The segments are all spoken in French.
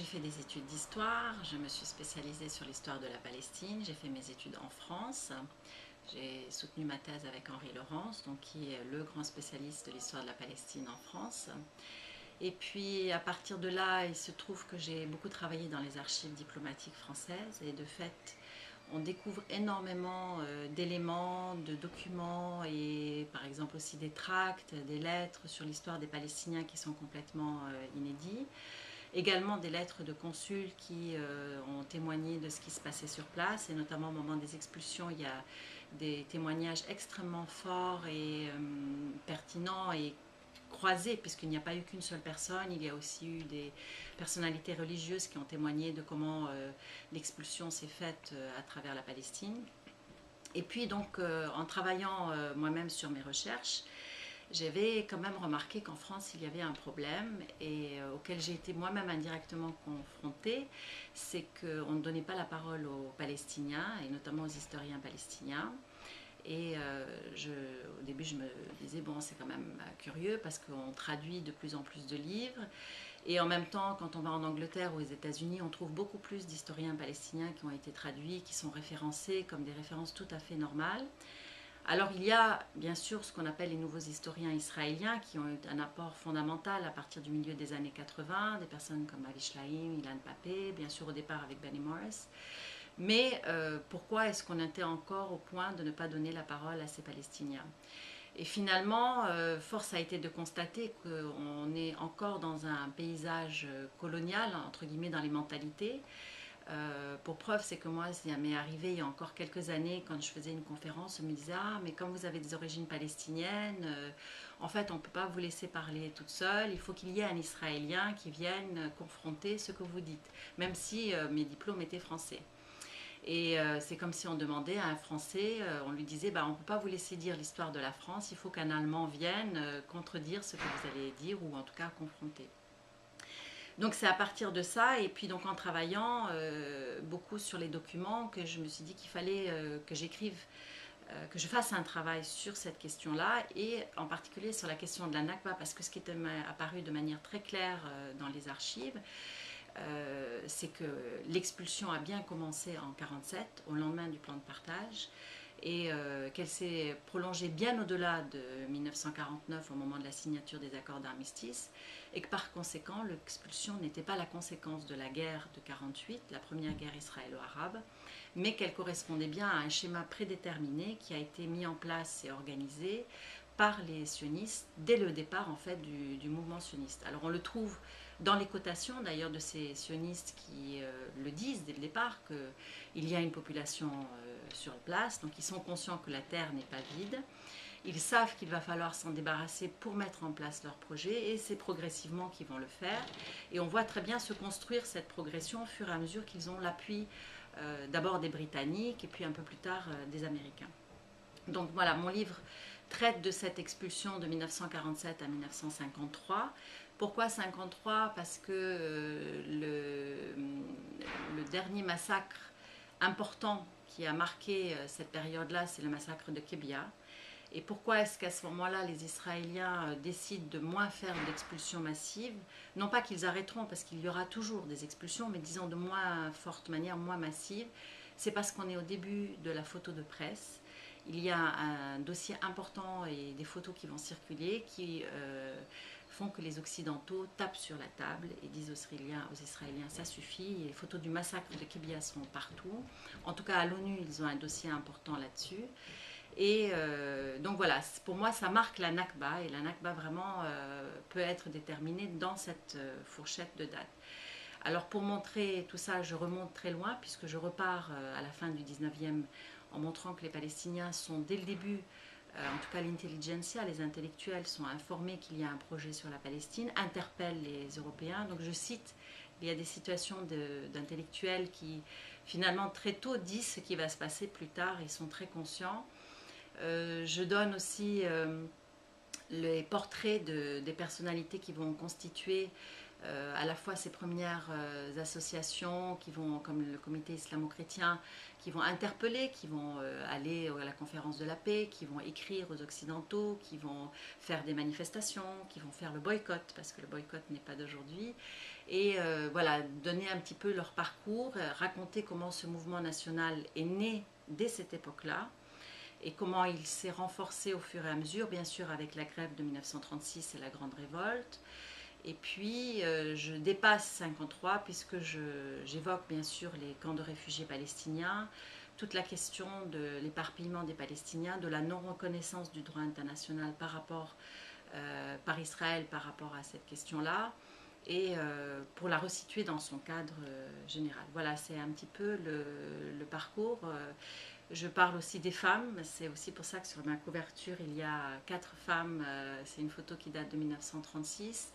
j'ai fait des études d'histoire, je me suis spécialisée sur l'histoire de la Palestine, j'ai fait mes études en France, j'ai soutenu ma thèse avec Henri Laurence, donc, qui est le grand spécialiste de l'histoire de la Palestine en France. Et puis à partir de là, il se trouve que j'ai beaucoup travaillé dans les archives diplomatiques françaises et de fait, on découvre énormément d'éléments, de documents et par exemple aussi des tracts, des lettres sur l'histoire des Palestiniens qui sont complètement inédits. Également des lettres de consuls qui ont témoigné de ce qui se passait sur place, et notamment au moment des expulsions, il y a des témoignages extrêmement forts et pertinents et croisés, puisqu'il n'y a pas eu qu'une seule personne, il y a aussi eu des personnalités religieuses qui ont témoigné de comment l'expulsion s'est faite à travers la Palestine. Et puis donc en travaillant moi-même sur mes recherches, j'avais quand même remarqué qu'en France, il y avait un problème et auquel j'ai été moi-même indirectement confrontée, c'est qu'on ne donnait pas la parole aux Palestiniens et notamment aux historiens palestiniens. Et au début, je me disais, bon, c'est quand même curieux parce qu'on traduit de plus en plus de livres. Et en même temps, quand on va en Angleterre ou aux États-Unis, on trouve beaucoup plus d'historiens palestiniens qui ont été traduits, qui sont référencés comme des références tout à fait normales. Alors il y a bien sûr ce qu'on appelle les nouveaux historiens israéliens qui ont eu un apport fondamental à partir du milieu des années 80, des personnes comme Avi Shlaim, Ilan Pappé, bien sûr au départ avec Benny Morris. Mais pourquoi est-ce qu'on était encore au point de ne pas donner la parole à ces Palestiniens? Et finalement, force a été de constater qu'on est encore dans un paysage colonial, entre guillemets, dans les mentalités. Pour preuve, c'est que moi, ça m'est arrivé il y a encore quelques années, quand je faisais une conférence, on me disait « Ah, mais comme vous avez des origines palestiniennes, en fait, on ne peut pas vous laisser parler toute seule, il faut qu'il y ait un Israélien qui vienne confronter ce que vous dites, même si mes diplômes étaient français. » Et c'est comme si on demandait à un Français, on lui disait bah, « On ne peut pas vous laisser dire l'histoire de la France, il faut qu'un Allemand vienne contredire ce que vous allez dire, ou en tout cas confronter. » Donc c'est à partir de ça, et puis donc en travaillant beaucoup sur les documents, que je me suis dit qu'il fallait que j'écrive, que je fasse un travail sur cette question-là, et en particulier sur la question de la Nakba, parce que ce qui est apparu de manière très claire dans les archives, c'est que l'expulsion a bien commencé en 1947, au lendemain du plan de partage, et qu'elle s'est prolongée bien au-delà de 1949 au moment de la signature des accords d'armistice, et que par conséquent l'expulsion n'était pas la conséquence de la guerre de 1948, la première guerre israélo-arabe, mais qu'elle correspondait bien à un schéma prédéterminé qui a été mis en place et organisé par les sionistes dès le départ en fait du mouvement sioniste. Alors on le trouve dans les cotations d'ailleurs de ces sionistes qui le disent dès le départ, qu'il y a une population sur place, donc ils sont conscients que la terre n'est pas vide, ils savent qu'il va falloir s'en débarrasser pour mettre en place leur projet, et c'est progressivement qu'ils vont le faire, et on voit très bien se construire cette progression au fur et à mesure qu'ils ont l'appui d'abord des Britanniques et puis un peu plus tard des Américains. Donc voilà, mon livre traite de cette expulsion de 1947 à 1953. Pourquoi 53? Parce que le dernier massacre important qui a marqué cette période-là, c'est le massacre de Kébia. Et pourquoi est-ce qu'à ce moment-là, les Israéliens décident de moins faire d'expulsions massives? Non pas qu'ils arrêteront, parce qu'il y aura toujours des expulsions, mais disons de moins forte manière, moins massive. C'est parce qu'on est au début de la photo de presse. Il y a un dossier important et des photos qui vont circuler qui font que les Occidentaux tapent sur la table et disent aux Israéliens ça suffit. Et les photos du massacre de Kébia sont partout. En tout cas à l'ONU, ils ont un dossier important là-dessus. Et donc voilà, pour moi ça marque la Nakba, et la Nakba vraiment peut être déterminée dans cette fourchette de date. Alors pour montrer tout ça, je remonte très loin, puisque je repars à la fin du 19e en montrant que les Palestiniens sont dès le début, en tout cas l'intelligentsia, les intellectuels sont informés qu'il y a un projet sur la Palestine, interpellent les Européens. Donc je cite, il y a des situations d'intellectuels qui finalement très tôt disent ce qui va se passer plus tard, ils sont très conscients. Je donne aussi les portraits des personnalités qui vont constituer à la fois ces premières associations qui vont, comme le comité islamo-chrétien, qui vont interpeller, qui vont aller à la conférence de la paix, qui vont écrire aux Occidentaux, qui vont faire des manifestations, qui vont faire le boycott, parce que le boycott n'est pas d'aujourd'hui. Et voilà, donner un petit peu leur parcours, raconter comment ce mouvement national est né dès cette époque-là, et comment il s'est renforcé au fur et à mesure, bien sûr avec la grève de 1936 et la Grande Révolte. Et puis je dépasse 53 puisque j'évoque bien sûr les camps de réfugiés palestiniens, toute la question de l'éparpillement des Palestiniens, de la non-reconnaissance du droit international par Israël par rapport à cette question-là, et pour la resituer dans son cadre général. Voilà, c'est un petit peu le parcours. Je parle aussi des femmes, c'est aussi pour ça que sur ma couverture il y a 4 femmes, c'est une photo qui date de 1936,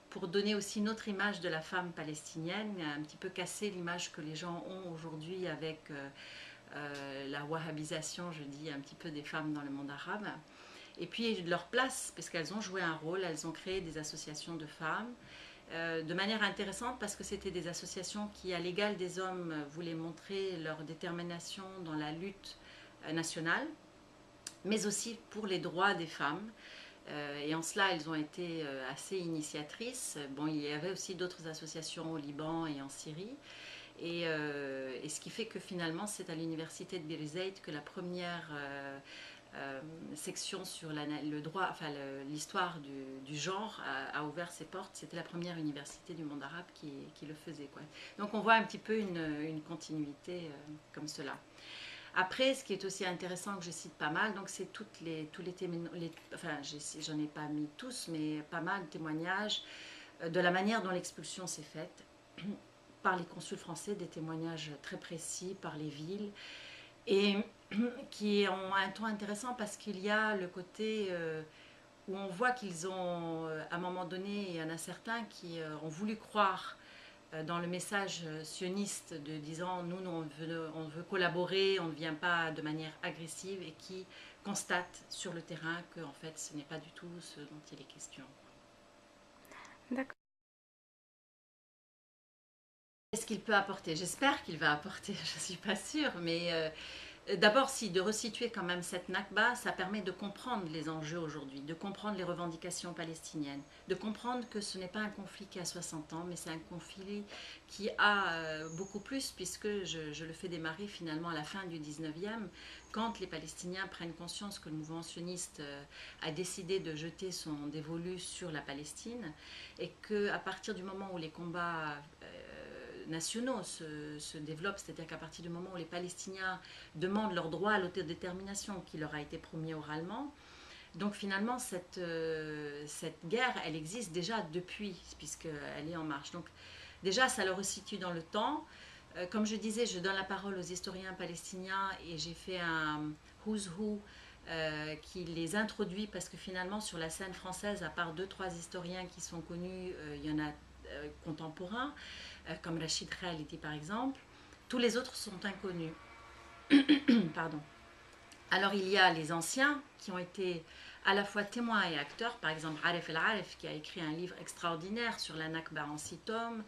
pour donner aussi une autre image de la femme palestinienne, un petit peu casser l'image que les gens ont aujourd'hui avec la wahhabisation, je dis, un petit peu des femmes dans le monde arabe. Et puis leur place, parce qu'elles ont joué un rôle, elles ont créé des associations de femmes, de manière intéressante parce que c'était des associations qui, à l'égal des hommes, voulaient montrer leur détermination dans la lutte nationale, mais aussi pour les droits des femmes. Et en cela, elles ont été assez initiatrices. Bon, il y avait aussi d'autres associations au Liban et en Syrie. Et ce qui fait que finalement, c'est à l'université de Birzeit que la première section sur le droit, enfin l'histoire du genre a ouvert ses portes. C'était la première université du monde arabe qui le faisait, quoi. Donc on voit un petit peu une continuité comme cela. Après, ce qui est aussi intéressant, que je cite pas mal, donc c'est tous les témoignages, enfin j'en ai pas mis tous, mais pas mal de témoignages de la manière dont l'expulsion s'est faite par les consuls français, des témoignages très précis par les villes, et qui ont un ton intéressant parce qu'il y a le côté où on voit qu'ils ont, à un moment donné, il y en a certains qui ont voulu croire dans le message sioniste de disant nous on veut collaborer, on ne vient pas de manière agressive, et qui constatent sur le terrain que en fait ce n'est pas du tout ce dont il est question. D'accord. Qu'est-ce qu'il peut apporter? J'espère qu'il va apporter, je ne suis pas sûre, mais d'abord, si de resituer quand même cette Nakba, ça permet de comprendre les enjeux aujourd'hui, de comprendre les revendications palestiniennes, de comprendre que ce n'est pas un conflit qui a 60 ans, mais c'est un conflit qui a beaucoup plus, puisque je le fais démarrer finalement à la fin du 19e, quand les Palestiniens prennent conscience que le mouvement sioniste a décidé de jeter son dévolu sur la Palestine, et qu'à partir du moment où les combats nationaux se développent, c'est-à-dire qu'à partir du moment où les Palestiniens demandent leur droit à l'autodétermination qui leur a été promis oralement, donc finalement cette guerre, elle existe déjà depuis, puisqu'elle est en marche. Donc déjà, ça le resitue dans le temps. Comme je disais, je donne la parole aux historiens palestiniens et j'ai fait un who's who qui les introduit, parce que finalement sur la scène française, à part 2-3 historiens qui sont connus, il y en a contemporains, comme Rachid Khalidi par exemple, tous les autres sont inconnus. Pardon. Alors il y a les anciens qui ont été à la fois témoins et acteurs, par exemple Aref El Aref qui a écrit un livre extraordinaire sur la Nakba en 6 tomes,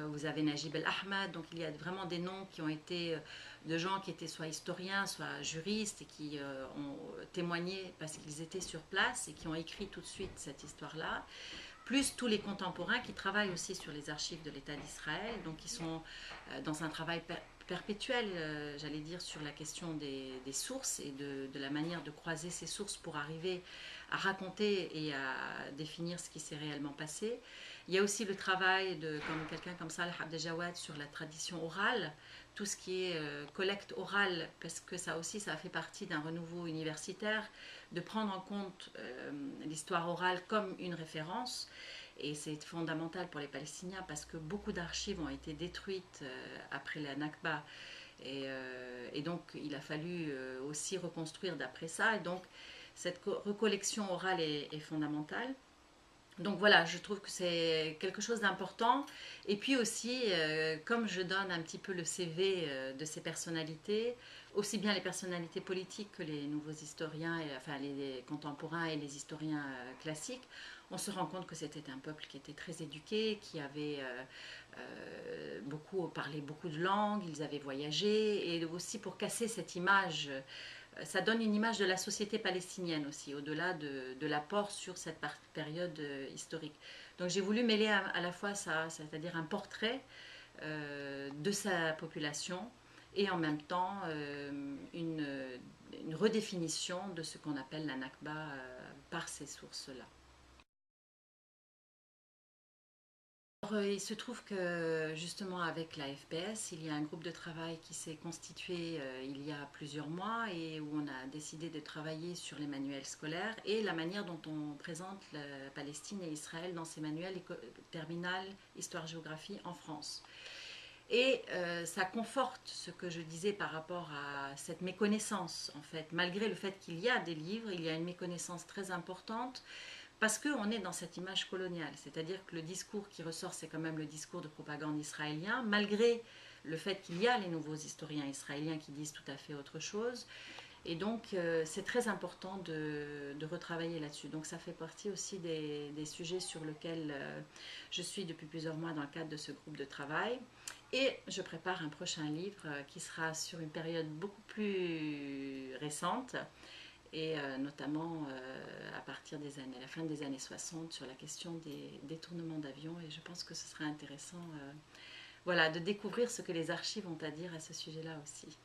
vous avez Najib El Ahmad, donc il y a vraiment des noms qui ont été de gens qui étaient soit historiens, soit juristes, et qui ont témoigné parce qu'ils étaient sur place et qui ont écrit tout de suite cette histoire-là, plus tous les contemporains qui travaillent aussi sur les archives de l'État d'Israël, donc qui sont dans un travail perpétuel, j'allais dire, sur la question des sources et de la manière de croiser ces sources pour arriver à raconter et à définir ce qui s'est réellement passé. Il y a aussi le travail comme quelqu'un comme Saleh Abdejawad sur la tradition orale, tout ce qui est collecte orale, parce que ça aussi, ça fait partie d'un renouveau universitaire, de prendre en compte l'histoire orale comme une référence. Et c'est fondamental pour les Palestiniens parce que beaucoup d'archives ont été détruites après la Nakba. Et donc, il a fallu aussi reconstruire d'après ça. Et donc, cette recollection orale est fondamentale. Donc voilà, je trouve que c'est quelque chose d'important. Et puis aussi, comme je donne un petit peu le CV de ces personnalités, aussi bien les personnalités politiques que les nouveaux historiens, enfin les contemporains et les historiens classiques, on se rend compte que c'était un peuple qui était très éduqué, qui avait parlé beaucoup de langues, ils avaient voyagé, et aussi pour casser cette image, ça donne une image de la société palestinienne aussi, au-delà de l'apport sur cette période historique. Donc j'ai voulu mêler à la fois ça, c'est-à-dire un portrait de sa population, et en même temps une redéfinition de ce qu'on appelle la Nakba par ces sources-là. Il se trouve que justement avec la FPS, il y a un groupe de travail qui s'est constitué il y a plusieurs mois et où on a décidé de travailler sur les manuels scolaires et la manière dont on présente la Palestine et Israël dans ces manuels terminales histoire-géographie en France. Et ça conforte ce que je disais par rapport à cette méconnaissance, en fait. Malgré le fait qu'il y a des livres, il y a une méconnaissance très importante parce qu'on est dans cette image coloniale. C'est-à-dire que le discours qui ressort, c'est quand même le discours de propagande israélien, malgré le fait qu'il y a les nouveaux historiens israéliens qui disent tout à fait autre chose. Et donc, c'est très important de retravailler là-dessus. Donc, ça fait partie aussi des sujets sur lesquels je suis depuis plusieurs mois dans le cadre de ce groupe de travail. Et je prépare un prochain livre qui sera sur une période beaucoup plus récente et notamment à partir la fin des années 60 sur la question des détournements d'avions. Et je pense que ce sera intéressant voilà, de découvrir ce que les archives ont à dire à ce sujet-là aussi.